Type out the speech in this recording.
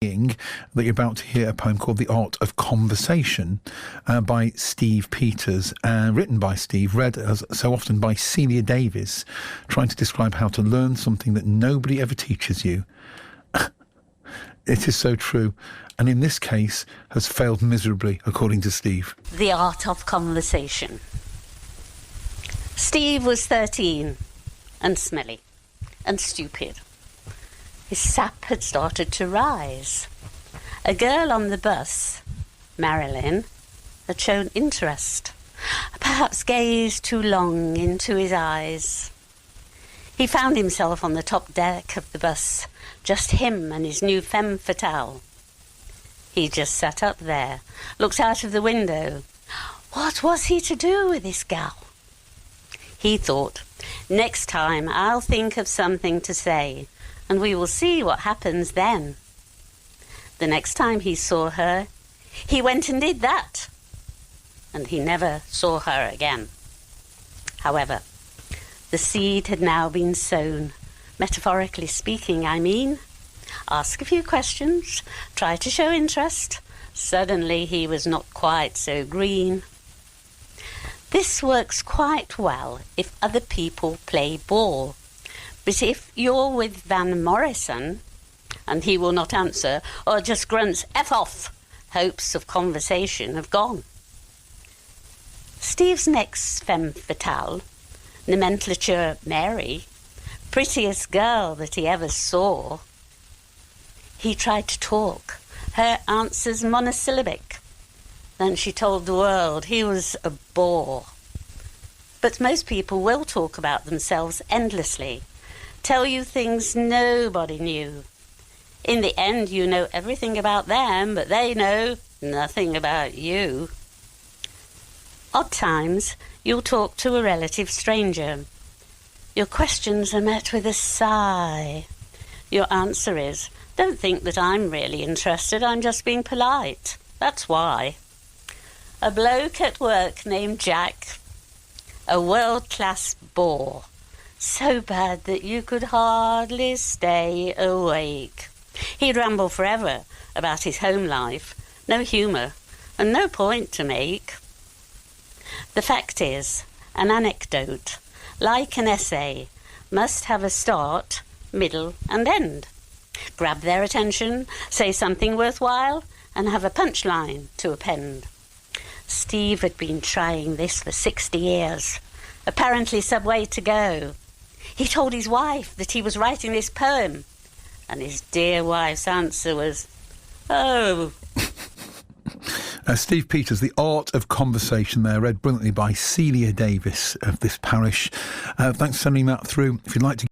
that you're about to hear a poem called The Art of Conversation by Steve Peters, written by Steve, read as so often by Celia Davis, trying to describe how to learn something that nobody ever teaches you. It is so true, and in this case has failed miserably, according to Steve. The Art of Conversation. Steve was 13 and smelly and stupid. His sap had started to rise. A girl on the bus, Marilyn, had shown interest, perhaps gazed too long into his eyes. He found himself on the top deck of the bus, just him and his new femme fatale. He just sat up there, looked out of the window. What was he to do with this gal? He thought, next time I'll think of something to say, and we will see what happens then. The next time he saw her, he went and did that, and he never saw her again. However, the seed had now been sown, metaphorically speaking, I mean. Ask a few questions, try to show interest. Suddenly he was not quite so green. This works quite well if other people play ball. But if you're with Van Morrison, and he will not answer, or just grunts, F off, hopes of conversation have gone. Steve's next femme fatale, nomenclature Mary, prettiest girl that he ever saw. He tried to talk, her answers monosyllabic. Then she told the world he was a bore. But most people will talk about themselves endlessly, tell you things nobody knew. In the end, you know everything about them, but they know nothing about you. Odd times, you'll talk to a relative stranger. Your questions are met with a sigh. Your answer is, don't think that I'm really interested, I'm just being polite. That's why. A bloke at work named Jack, a world-class bore. So bad that you could hardly stay awake. He'd ramble forever about his home life, no humour, and no point to make. The fact is, an anecdote, like an essay, must have a start, middle, and end. Grab their attention, say something worthwhile, and have a punchline to append. Steve had been trying this for 60 years, apparently some way to go. He told his wife that he was writing this poem, and his dear wife's answer was, oh. Steve Peters, The Art of Conversation there, read brilliantly by Celia Davis of this parish. Thanks for sending that through. If you'd like to